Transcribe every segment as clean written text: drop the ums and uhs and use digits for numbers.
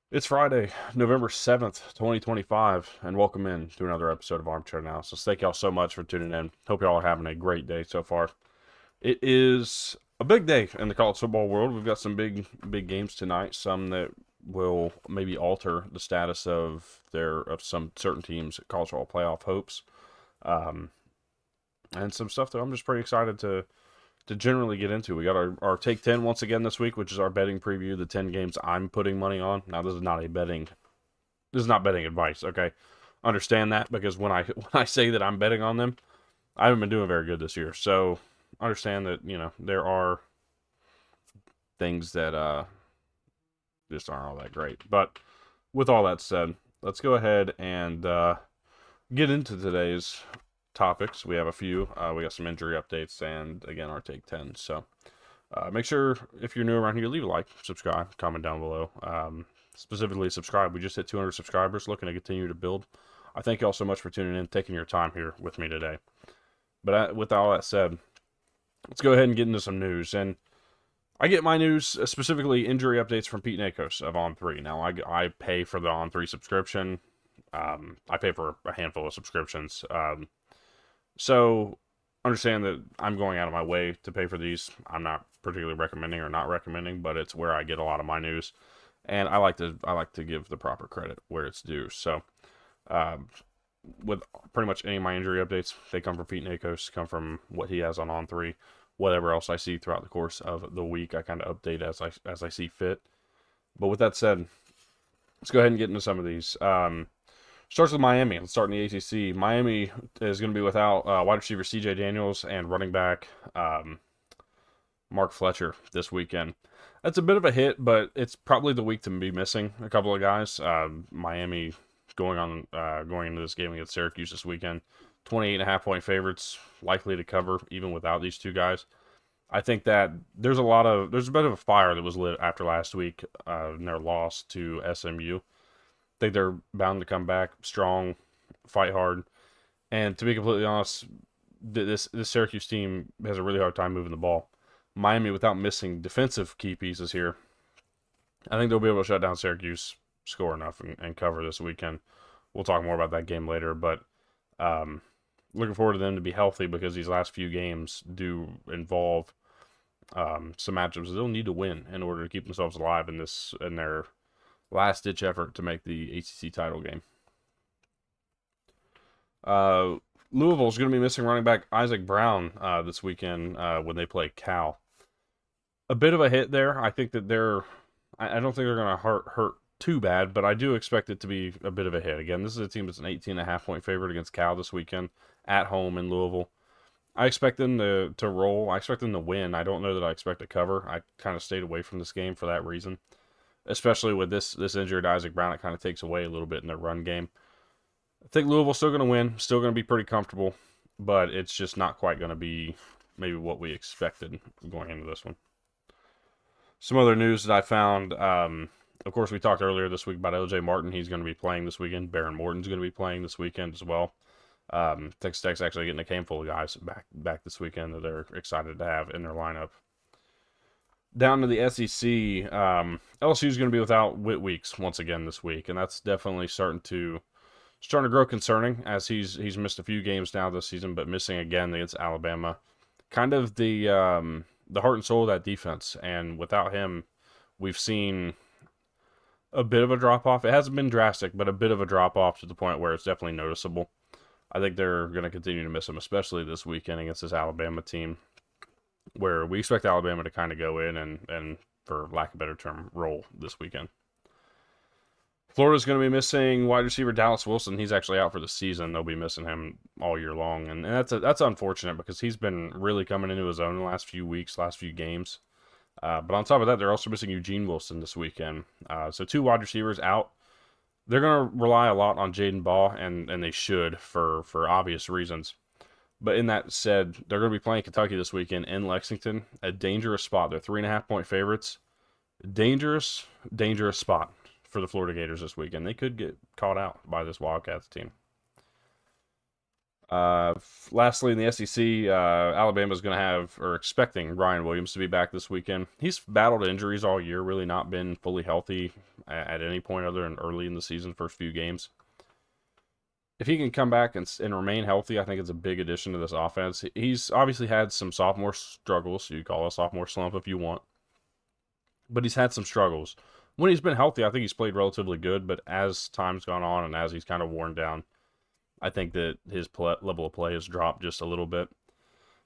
It's Friday, November 7th, 2025, and welcome in to another episode of Armchair Analysis. Thank y'all so much for tuning in. Hope y'all are having a great day so far. It is a big day in the college football world. We've got some big games tonight, some that will maybe alter the status of some certain teams' college football playoff hopes. Um, and some stuff that I'm just pretty excited to generally get into. We got our Take 10 once again this week, which is our betting preview, the 10 games I'm putting money on. Now, this is not betting advice, okay? Understand that, because when I when I say that I'm betting on them, I haven't been doing very good this year. So understand that, there are things that just aren't all that great. But with all that said, let's go ahead and get into today's topics. We have a few. We got some injury updates and again our Take 10. So make sure, if you're new around here, leave a like, subscribe, comment down below. Specifically, subscribe. We just hit 200 subscribers, looking to continue to build. I thank you all so much for tuning in, taking your time here with me today. But with all that said, let's go ahead and get into some news. And I get my news, specifically injury updates, from Pete Nakos of On3. Now, I pay for the On3 subscription. I pay for a handful of subscriptions. So understand that I'm going out of my way to pay for these. I'm not particularly recommending or not recommending, but it's where I get a lot of my news, and I like to give the proper credit where it's due. So, with pretty much any of my injury updates, they come from Pete Nakos, come from what he has on 3. Whatever else I see throughout the course of the week, I kind of update as I see fit. But with that said, let's go ahead and get into some of these. Starts with Miami. Let's start in the ACC. Miami is going to be without wide receiver C.J. Daniels and running back Mark Fletcher this weekend. That's a bit of a hit, but it's probably the week to be missing a couple of guys. Miami going into this game against Syracuse this weekend. 28.5-point favorites, likely to cover even without these two guys. I think that there's a bit of a fire that was lit after last week in their loss to SMU. Think they're bound to come back strong, fight hard, and to be completely honest, this Syracuse team has a really hard time moving the ball. Miami, without missing defensive key pieces here, I think they'll be able to shut down Syracuse, score enough, and cover this weekend. We'll talk more about that game later, but looking forward to them to be healthy, because these last few games do involve some matchups that they'll need to win in order to keep themselves alive in their last ditch effort to make the ACC title game. Louisville's going to be missing running back Isaac Brown this weekend when they play Cal. A bit of a hit there. I think that I don't think they're going to hurt too bad, but I do expect it to be a bit of a hit. Again, this is a team that's an 18.5-point favorite against Cal this weekend at home in Louisville. I expect them to roll. I expect them to win. I don't know that I expect to cover. I kind of stayed away from this game for that reason, especially with this injured Isaac Brown. It kind of takes away a little bit in their run game. I think Louisville's still going to win, still going to be pretty comfortable, but it's just not quite going to be maybe what we expected going into this one. Some other news that I found, of course, we talked earlier this week about LJ Martin. He's going to be playing this weekend. Baron Morton's going to be playing this weekend as well. Texas Tech's actually getting a game full of guys back this weekend that they're excited to have in their lineup. Down to the SEC, LSU's going to be without Whit Weeks once again this week, and that's definitely starting to grow concerning, as he's missed a few games now this season, but missing again against Alabama. Kind of the heart and soul of that defense, and without him, we've seen a bit of a drop off. It hasn't been drastic, but a bit of a drop off to the point where it's definitely noticeable. I think they're going to continue to miss him, especially this weekend against this Alabama team, where we expect Alabama to kind of go in and for lack of a better term, roll this weekend. Florida's going to be missing wide receiver Dallas Wilson. He's actually out for the season. They'll be missing him all year long, and that's unfortunate, because he's been really coming into his own in the last few weeks, last few games. But on top of that, they're also missing Eugene Wilson this weekend. So 2 wide receivers out. They're going to rely a lot on Jaden Ball, and they should for obvious reasons. But in that said, they're going to be playing Kentucky this weekend in Lexington, a dangerous spot. They're 3.5-point favorites. Dangerous spot for the Florida Gators this weekend. They could get caught out by this Wildcats team. Lastly, in the SEC, Alabama's going to have, or expecting, Ryan Williams to be back this weekend. He's battled injuries all year, really not been fully healthy at any point other than early in the season, first few games. If he can come back and remain healthy, I think it's a big addition to this offense. He's obviously had some sophomore struggles. You call it a sophomore slump if you want. But he's had some struggles. When he's been healthy, I think he's played relatively good. But as time's gone on and as he's kind of worn down, I think that his level of play has dropped just a little bit.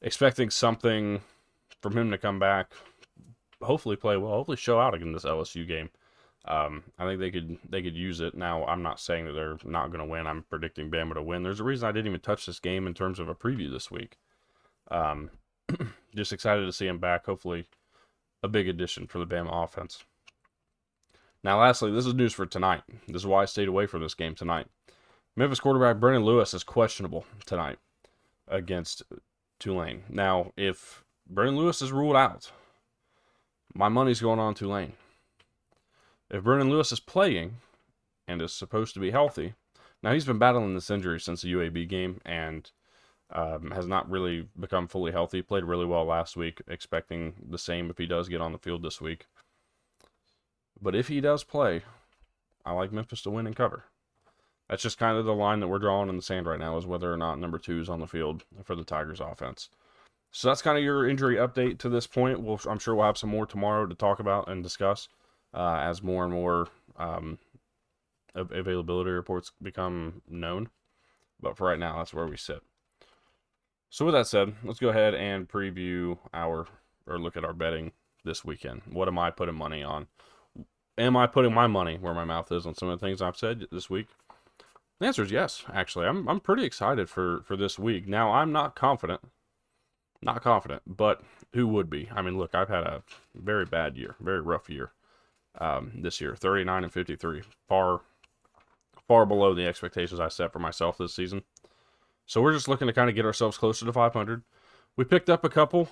Expecting something from him to come back, hopefully play well, hopefully show out again this LSU game. I think they could use it. Now, I'm not saying that they're not going to win. I'm predicting Bama to win. There's a reason I didn't even touch this game in terms of a preview this week. Just excited to see him back. Hopefully, a big addition for the Bama offense. Now, lastly, this is news for tonight. This is why I stayed away from this game tonight. Memphis quarterback Brennan Lewis is questionable tonight against Tulane. Now, if Brennan Lewis is ruled out, my money's going on Tulane. If Brennan Lewis is playing and is supposed to be healthy, now he's been battling this injury since the UAB game and has not really become fully healthy. Played really well last week, expecting the same if he does get on the field this week. But if he does play, I like Memphis to win and cover. That's just kind of the line that we're drawing in the sand right now, is whether or not number 2 is on the field for the Tigers offense. So that's kind of your injury update to this point. I'm sure we'll have some more tomorrow to talk about and discuss as more and more availability reports become known. But for right now, that's where we sit. So with that said, let's go ahead and preview look at our betting this weekend. What am I putting money on? Am I putting my money where my mouth is on some of the things I've said this week? The answer is yes, actually. I'm pretty excited for this week. Now, I'm not confident. Not confident, but who would be? I mean, look, I've had a very bad year, very rough year this year. 39-53, far below the expectations I set for myself this season. So we're just looking to kind of get ourselves closer to 500. We picked up a couple.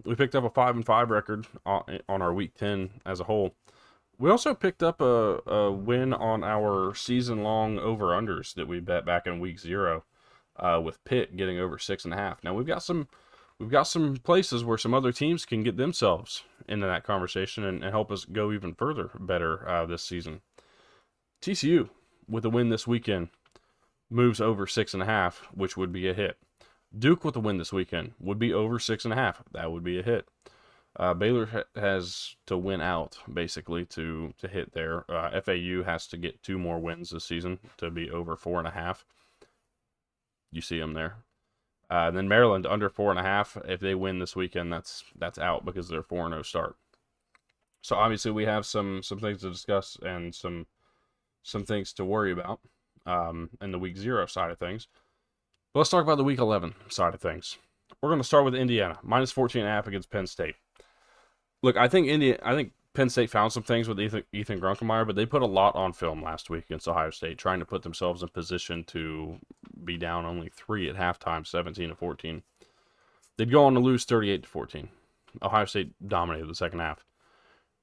We picked up a 5-5 record on our Week 10 as a whole. We also picked up a win on our season-long over-unders that we bet back in Week 0 with Pitt getting over 6.5. Now, we've got some places where some other teams can get themselves into that conversation and help us go even better this season. TCU, with a win this weekend, moves over 6.5, which would be a hit. Duke with a win this weekend would be over 6.5. That would be a hit. Baylor has to win out, basically, to hit there. FAU has to get 2 more wins this season to be over 4.5. You see them there. Then Maryland under 4.5. If they win this weekend, that's out because they're 4-0 start. So obviously we have some things to discuss and some things to worry about in the Week 0 side of things. But let's talk about the Week 11 side of things. We're going to start with Indiana, minus 14.5 against Penn State. Look, I think Penn State found some things with Ethan Grunkemeyer, but they put a lot on film last week against Ohio State, trying to put themselves in position to be down only 3 at halftime, 17-14. They'd go on to lose 38-14. Ohio State dominated the second half.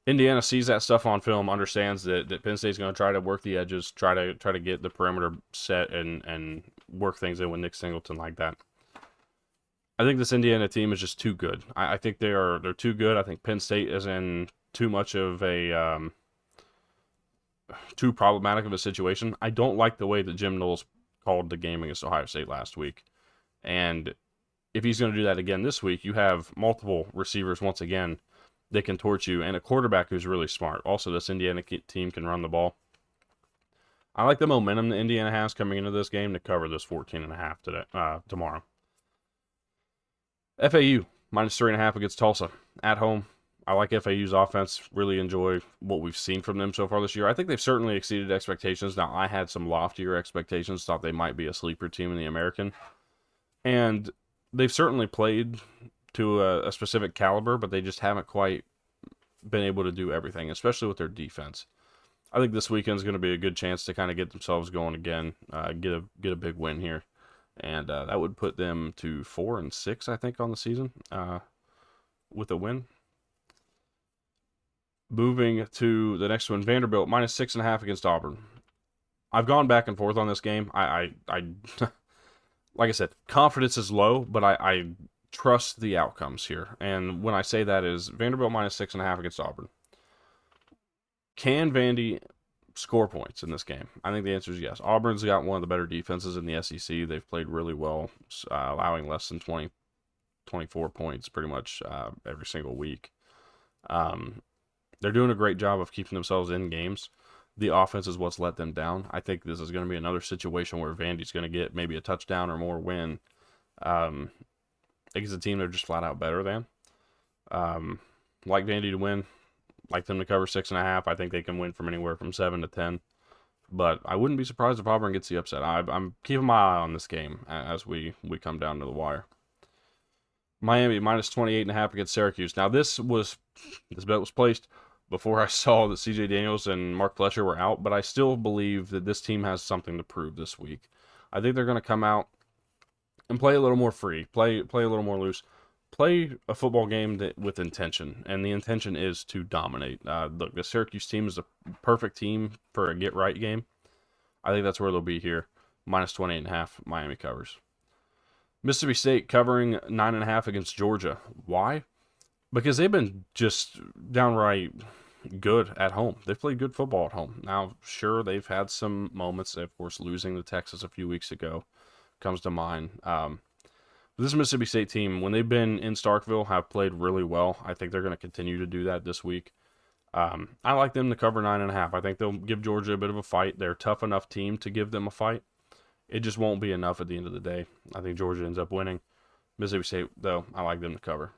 Indiana sees that stuff on film, understands that Penn State's going to try to work the edges, try to get the perimeter set and work things in with Nick Singleton like that. I think this Indiana team is just too good. I think they're too good. I think Penn State is in too much of a too problematic of a situation. I don't like the way that Jim Knowles called the game against Ohio State last week. And if he's going to do that again this week, you have multiple receivers once again that can torch you and a quarterback who's really smart. Also, this Indiana team can run the ball. I like the momentum that Indiana has coming into this game to cover this 14.5 today, tomorrow. FAU, minus 3.5 against Tulsa at home. I like FAU's offense. Really enjoy what we've seen from them so far this year. I think they've certainly exceeded expectations. Now, I had some loftier expectations, thought they might be a sleeper team in the American. And they've certainly played to a specific caliber, but they just haven't quite been able to do everything, especially with their defense. I think this weekend's going to be a good chance to kind of get themselves going again, get a big win here. And that would put them to 4-6, I think, on the season with a win. Moving to the next one, Vanderbilt, minus 6.5 against Auburn. I've gone back and forth on this game. I like I said, confidence is low, but I trust the outcomes here. And when I say that is Vanderbilt minus 6.5 against Auburn. Can Vandy score points in this game? I think the answer is yes. Auburn's got one of the better defenses in the SEC. They've played really well, allowing less than 24 points pretty much every single week. They're doing a great job of keeping themselves in games. The offense is what's let them down. I think this is going to be another situation where Vandy's going to get maybe a touchdown or more win against a team they're just flat out better than. Like Vandy to win, like them to cover 6.5. I think they can win from anywhere from 7 to 10. But I wouldn't be surprised if Auburn gets the upset. I'm keeping my eye on this game as we come down to the wire. Miami minus 28.5 against Syracuse. Now this bet was placed before I saw that C.J. Daniels and Mark Fletcher were out, but I still believe that this team has something to prove this week. I think they're going to come out and play a little more free, play a little more loose, play a football game with intention, and the intention is to dominate. Look, the Syracuse team is a perfect team for a get-right game. I think that's where they'll be here. Minus 28.5, Miami covers. Mississippi State covering 9.5 against Georgia. Why? Because they've been just downright good at home. They've played good football at home. Now, sure, they've had some moments. Of course, losing to Texas a few weeks ago comes to mind. This Mississippi State team, when they've been in Starkville, have played really well. I think they're going to continue to do that this week. I like them to cover 9.5. I think they'll give Georgia a bit of a fight. They're a tough enough team to give them a fight. It just won't be enough at the end of the day. I think Georgia ends up winning. Mississippi State, though, I like them to cover.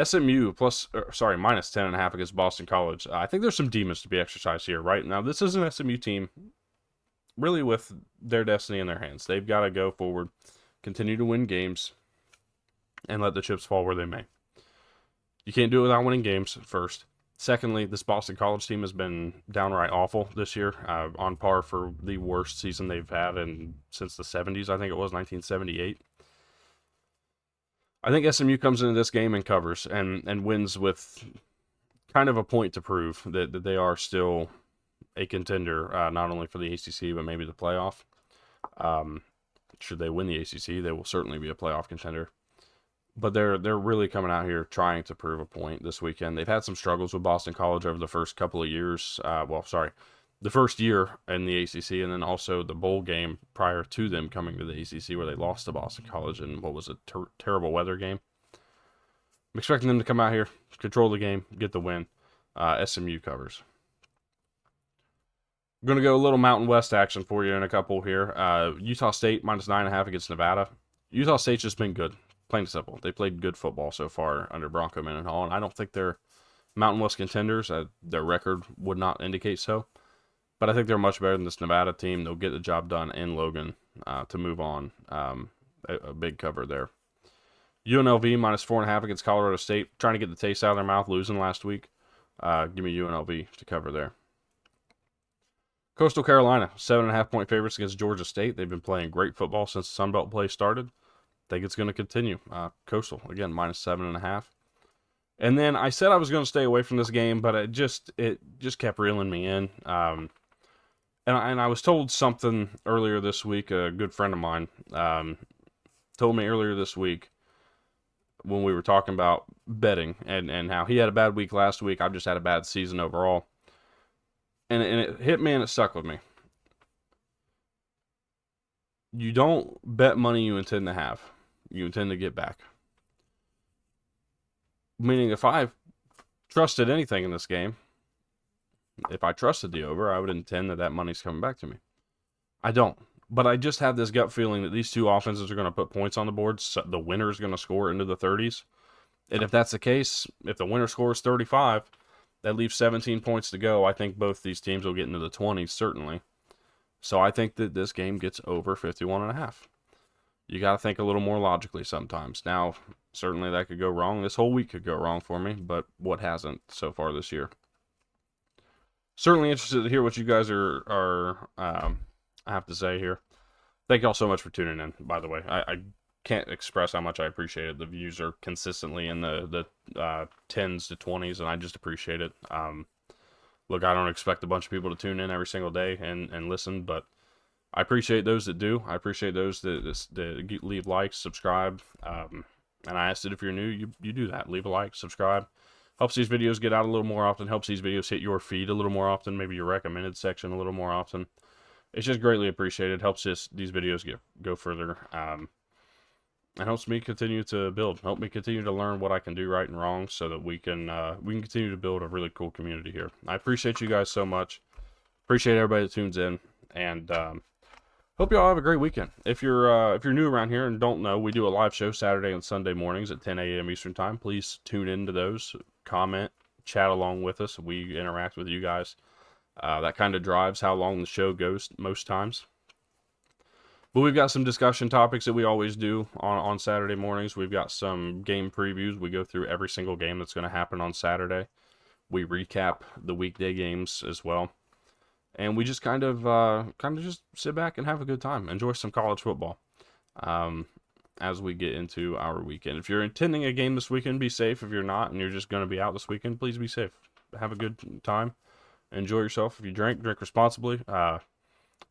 SMU minus 10.5 against Boston College. I think there's some demons to be exercised here, right? Now, this is an SMU team really with their destiny in their hands. They've got to go forward, continue to win games, and let the chips fall where they may. You can't do it without winning games, first. Secondly, this Boston College team has been downright awful this year, on par for the worst season they've had since the 70s, I think it was, 1978. I think SMU comes into this game and covers and wins with kind of a point to prove that they are still a contender, not only for the ACC, but maybe the playoff. Should they win the ACC, they will certainly be a playoff contender. But they're really coming out here trying to prove a point this weekend. They've had some struggles with Boston College over the first couple of years. The first year in the ACC, and then also the bowl game prior to them coming to the ACC, where they lost to Boston College in what was a terrible weather game. I'm expecting them to come out here, control the game, get the win. SMU covers. I'm going to go a little Mountain West action for you in a couple here. Utah State minus 9.5 against Nevada. Utah State's just been good, plain and simple. They played good football so far under Bronco Mendenhall, and I don't think they're Mountain West contenders. Their record would not indicate so. But I think they're much better than this Nevada team. They'll get the job done in Logan to move on. A big cover there. UNLV minus 4.5 against Colorado State. Trying to get the taste out of their mouth, losing last week. Give me UNLV to cover there. Coastal Carolina, 7.5 point favorites against Georgia State. They've been playing great football since the Sun Belt play started. I think it's going to continue. Coastal, again, minus 7.5. And then I said I was going to stay away from this game, but it just kept reeling me in. And I was told something earlier this week. A good friend of mine told me earlier this week when we were talking about betting and how he had a bad week last week. I've just had a bad season overall. And it hit me and it stuck with me. You don't bet money you intend to have. You intend to get back. Meaning if I trusted anything in this game, if I trusted the over, I would intend that money's coming back to me. I don't. But I just have this gut feeling that these two offenses are going to put points on the board. So the winner is going to score into the 30s. And if that's the case, if the winner scores 35, that leaves 17 points to go. I think both these teams will get into the 20s, certainly. So I think that this game gets over 51.5. You got to think a little more logically sometimes. Now, certainly that could go wrong. This whole week could go wrong for me, but hasn't so far this year? Certainly interested to hear what you guys have to say here. Thank y'all so much for tuning in, by the way. I can't express how much I appreciate it. The views are consistently in the 10s to 20s, and I just appreciate it. Look, I don't expect a bunch of people to tune in every single day and listen, but I appreciate those that do. I appreciate those that leave likes, subscribe, and I ask that if you're new, you do that. Leave a like, subscribe. Helps these videos get out a little more often. Helps these videos hit your feed a little more often. Maybe your recommended section a little more often. It's just greatly appreciated. Helps these videos go further. And helps me continue to build. Help me continue to learn what I can do right and wrong, so that we can continue to build a really cool community here. I appreciate you guys so much. Appreciate everybody that tunes in, and hope y'all have a great weekend. If you're new around here and don't know, we do a live show Saturday and Sunday mornings at 10 a.m. Eastern Time. Please tune into those, comment, chat along with us. We interact with you guys. That kind of drives how long the show goes most times. But we've got some discussion topics that we always do on Saturday mornings. We've got some game previews. We go through every single game that's going to happen on Saturday. We recap the weekday games as well. And we just kind of just sit back and have a good time. Enjoy some college football as we get into our weekend. If you're attending a game this weekend, be safe. If you're not and you're just going to be out this weekend, please be safe. Have a good time. Enjoy yourself. If you drink responsibly.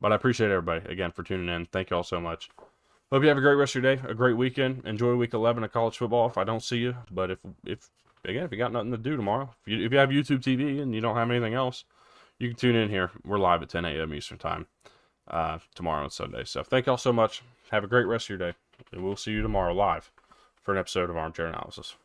But I appreciate everybody, again, for tuning in. Thank you all so much. Hope you have a great rest of your day, a great weekend. Enjoy week 11 of college football if I don't see you. But if you got nothing to do tomorrow, if you have YouTube TV and you don't have anything else, you can tune in here. We're live at 10 a.m. Eastern Time tomorrow and Sunday. So thank you all so much. Have a great rest of your day. And we'll see you tomorrow live for an episode of Armchair Analysis.